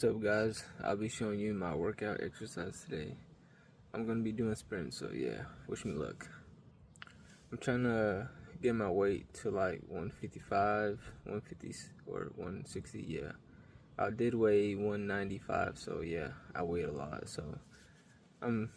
What's up, guys? I'll be showing you my workout exercise today. I'm gonna be doing sprints, so yeah, wish me luck. I'm trying to get my weight to like 155, 150 or 160. Yeah, I did weigh 195, so yeah, I weighed a lot. So I'm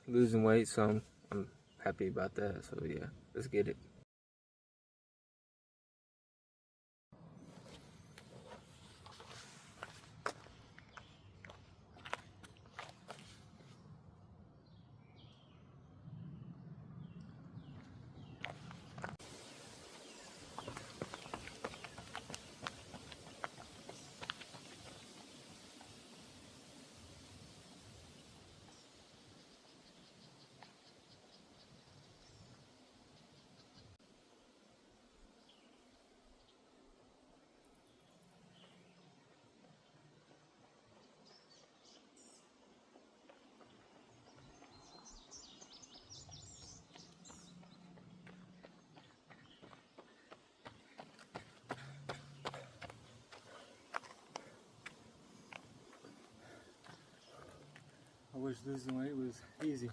losing weight, so I'm happy about that. So yeah, let's get it. I wish losing weight was easy,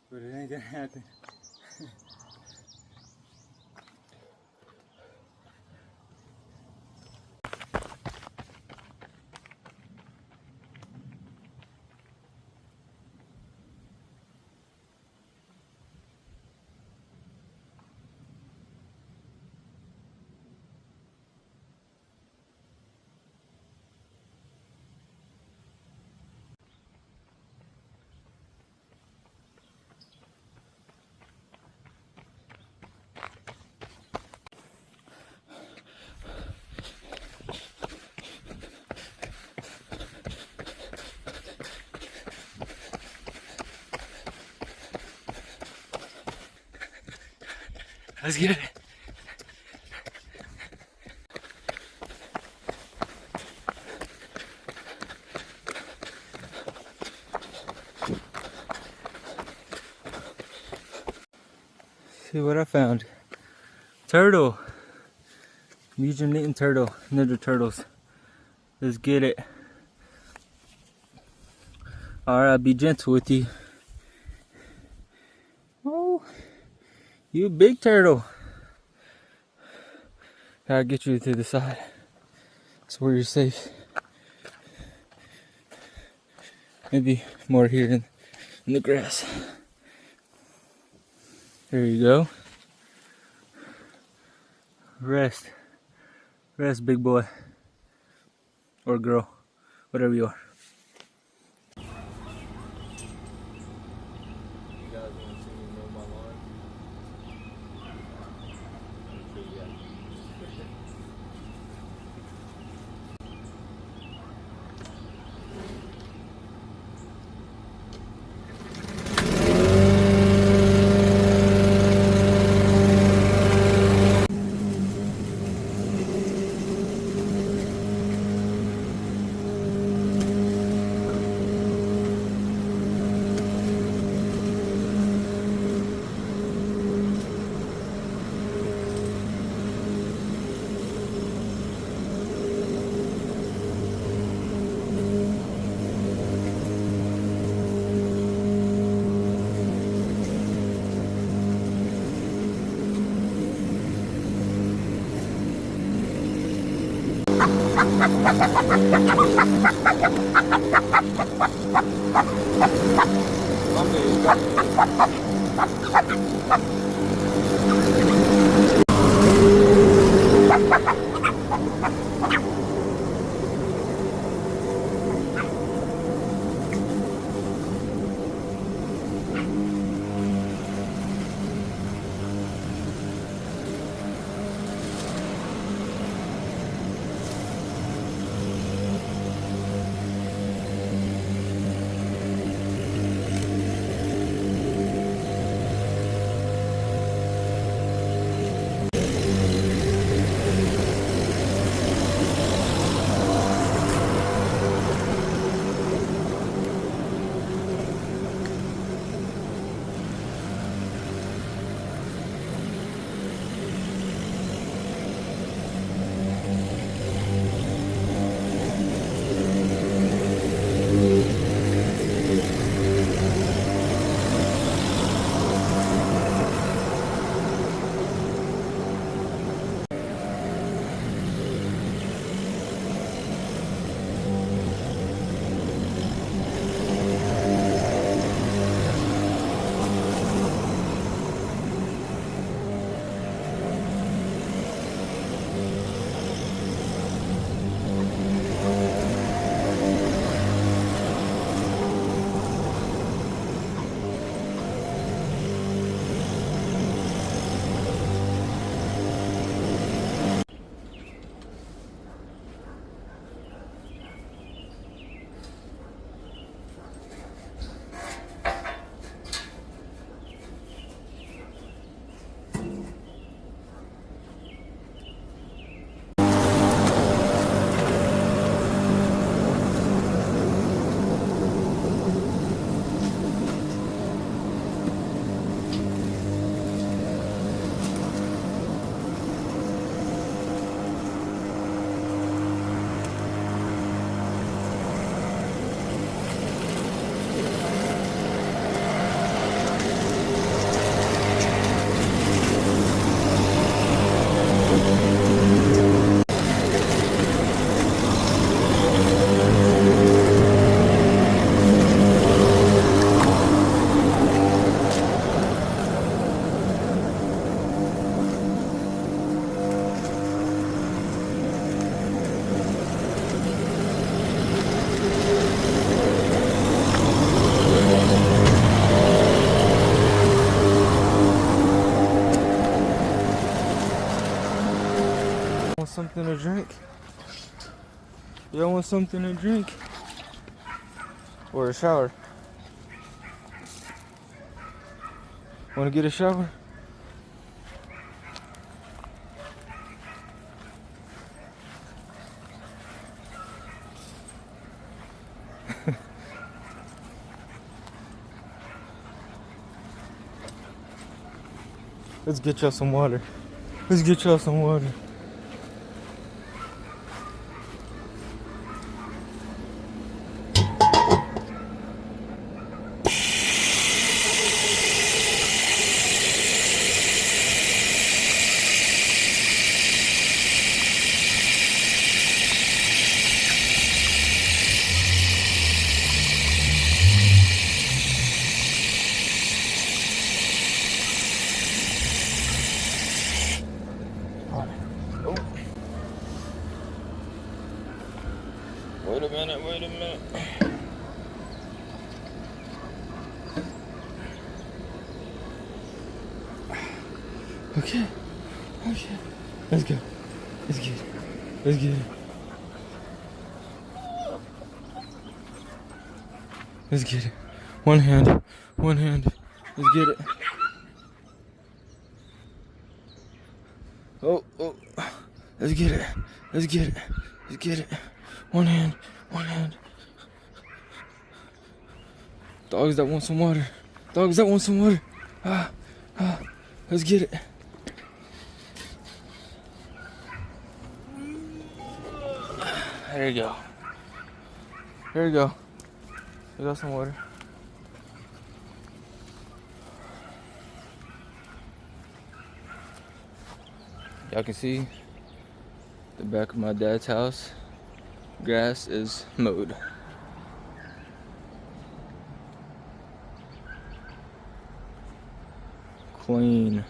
but it ain't gonna happen. Let's get it. See what I found. Turtle. Medium knitting turtle. Ninja turtles. Let's get it. Alright, be gentle with you. Oh, you big turtle. Gotta get you to the side. That's where you're safe. Maybe more here in the grass. There you go. Rest. Rest, big boy. Or girl. Whatever you are. You guys want to see me mow my lawn? I'm sure you guys. something to drink? Y'all want something to drink? Or a shower? Want to get a shower? Let's get y'all some water. Let's get y'all some water. Wait a minute. Okay. Let's go. Let's get it. Let's get it. One hand. Let's get it. Oh. Let's get it. One hand. Dogs that want some water. Let's get it. There you go. We got some water. Y'all can see the back of my dad's house. Grass is mowed. Clean.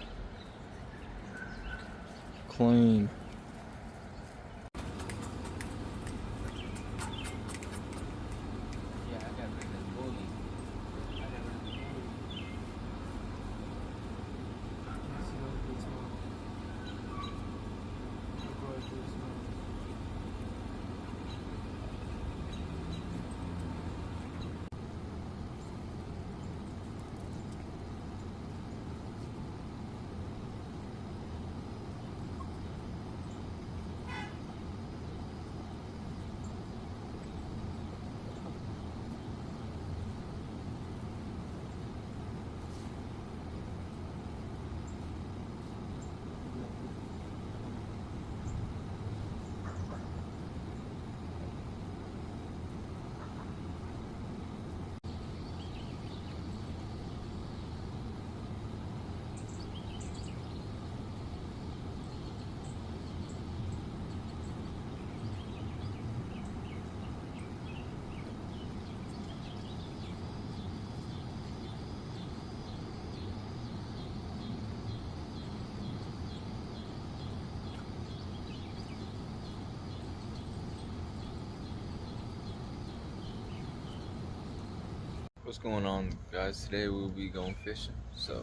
What's going on, guys? Today we'll be going fishing. So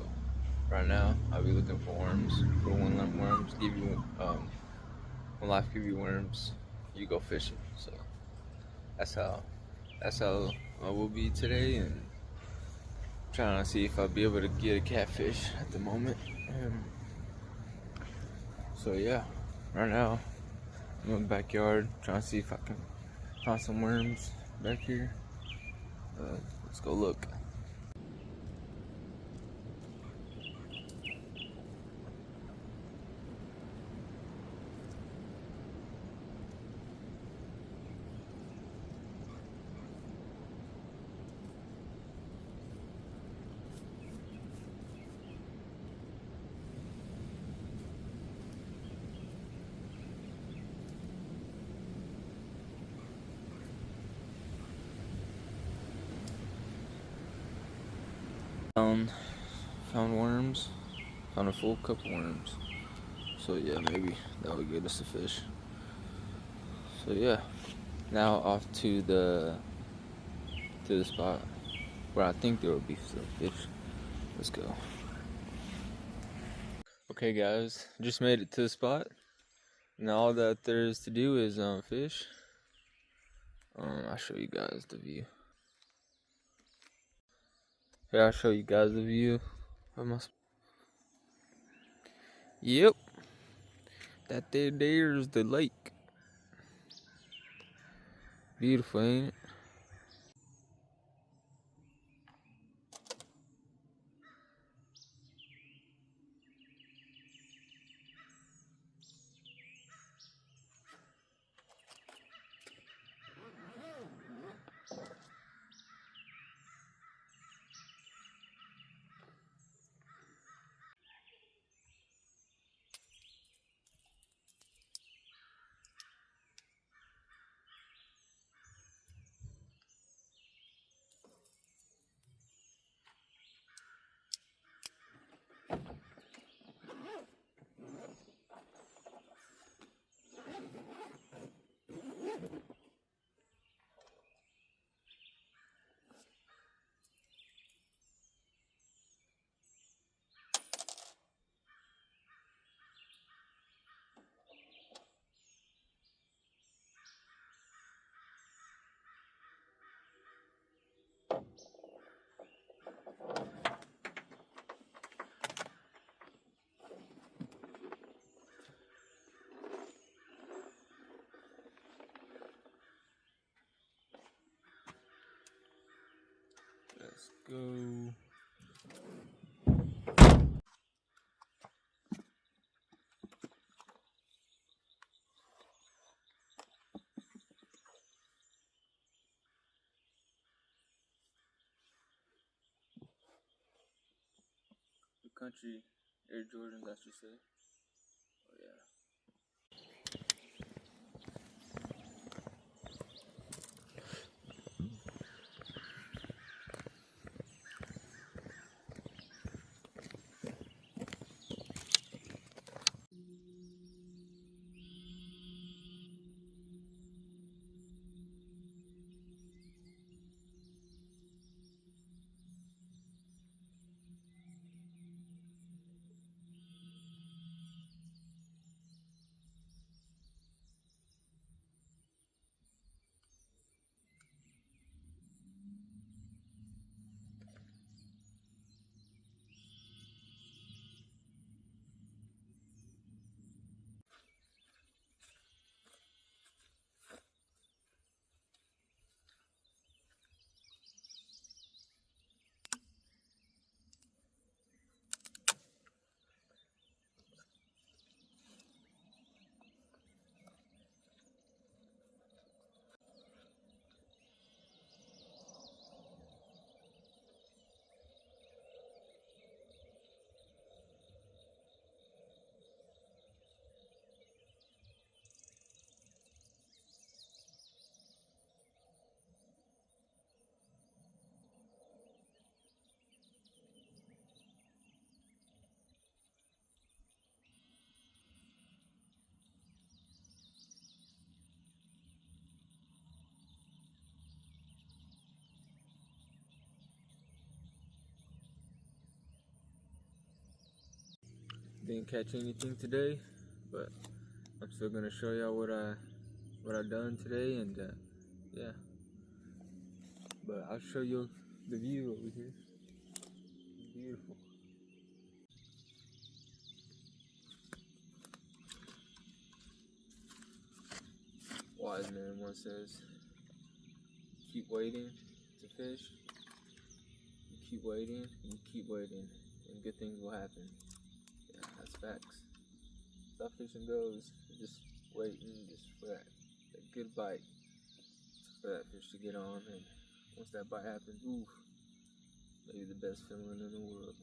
right now I'll be looking for worms. For when worms give you when life give you worms, you go fishing. So that's how I will be today, and trying to see if I'll be able to get a catfish at the moment. So yeah, right now I'm in the backyard trying to see if I can find some worms back here. Let's go look. Found worms. Found a full cup of worms. So yeah, maybe that would get us a fish. So yeah, now off to the spot where I think there will be some fish. Let's go. Okay guys, just made it to the spot. Now all that there is to do is fish. I'll show you guys the view. Here, I'll show you guys the view of my. Yep, there's the lake. Beautiful, ain't it? Let's go. The country Air Jordans, I should say. Oh yeah. Didn't catch anything today, but I'm still gonna show y'all what I done today, and yeah. But I'll show you the view over here. Beautiful. Wise man once says, keep waiting to fish. You keep waiting, and you keep waiting, and good things will happen. Yeah, that's facts. That's how fishing goes. You're just waiting, just for that good bite, for that fish to get on, and once that bite happens, oof, maybe the best feeling in the world.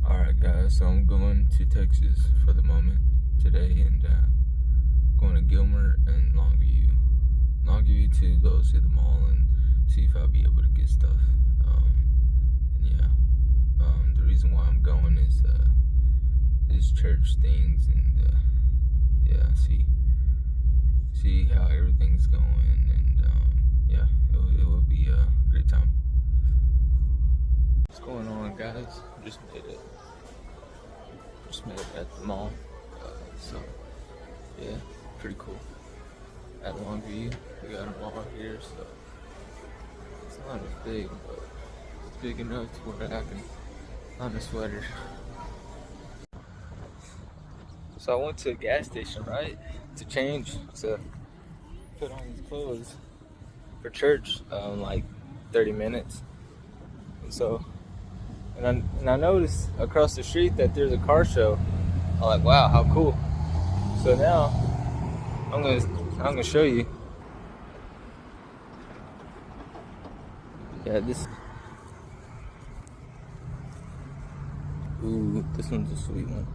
Alright guys, so I'm going to Texas for the moment today, and going to Gilmer and Longview. Longview to go see the mall and see if I'll be able to get stuff. And yeah, the reason why I'm going is church things, and yeah, see how everything's going, and yeah, it will be a great time. What's going on, guys? Just made it at the mall, so yeah, pretty cool. At Longview, we got a mall here, so it's not as big, but it's big enough to where I can find a sweater. So I went to a gas station, right, to change, to put on these clothes for church, like 30 minutes. And so, and I noticed across the street that there's a car show. I'm like, wow, how cool. So now I'm gonna show you. Yeah, this. Ooh, this one's a sweet one.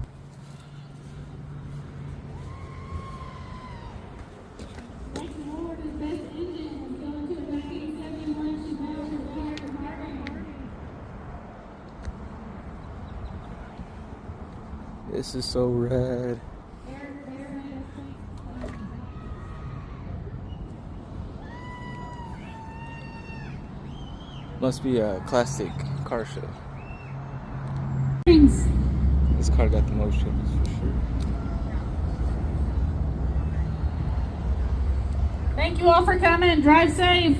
This is so rad. Must be a classic car show. This car got the most shows for sure. Thank you all for coming. Drive safe.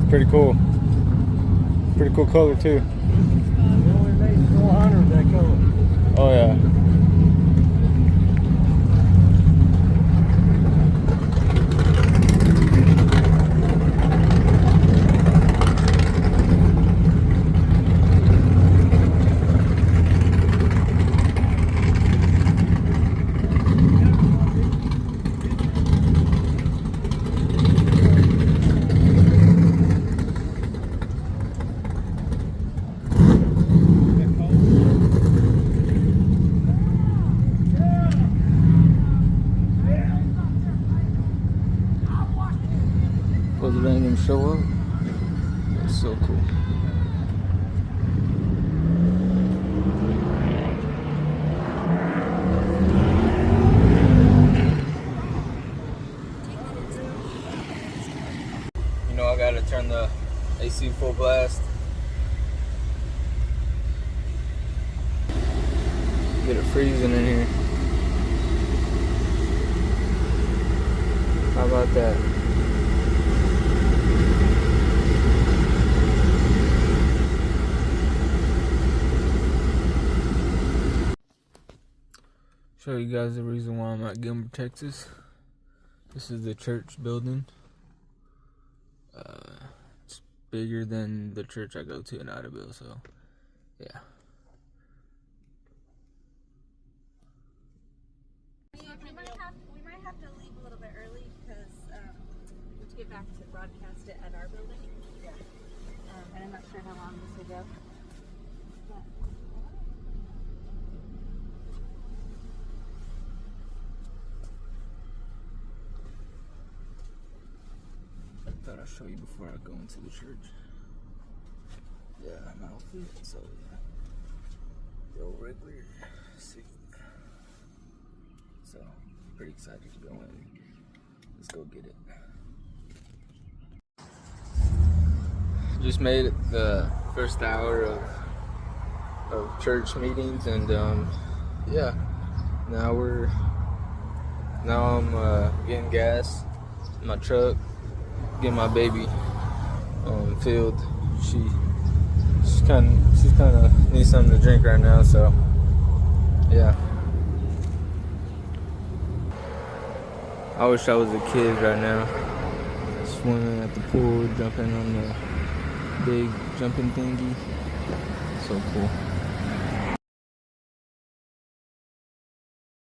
Pretty cool. Pretty cool color too. They only made 400 that color. Oh yeah. Was it letting him show up? That's so cool. You know, I gotta turn the AC full blast. Get it freezing in here. How about that? Show you guys the reason why I'm at Gilmer, Texas. This is the church building. It's bigger than the church I go to in Idaville, so yeah. We might have to leave a little bit early because we have to get back to broadcast it at our building. Yeah. And I'm not sure how long this will go. Thought I'd show you before I go into the church. Yeah, my outfit. So yeah, the old regular suit. So pretty excited to go in. Let's go get it. Just made it the first hour of church meetings, and yeah, now I'm getting gas in my truck. Get my baby filled. She's kind of needs something to drink right now, so yeah. I wish I was a kid right now, swimming at the pool, jumping on the big jumping thingy. So cool.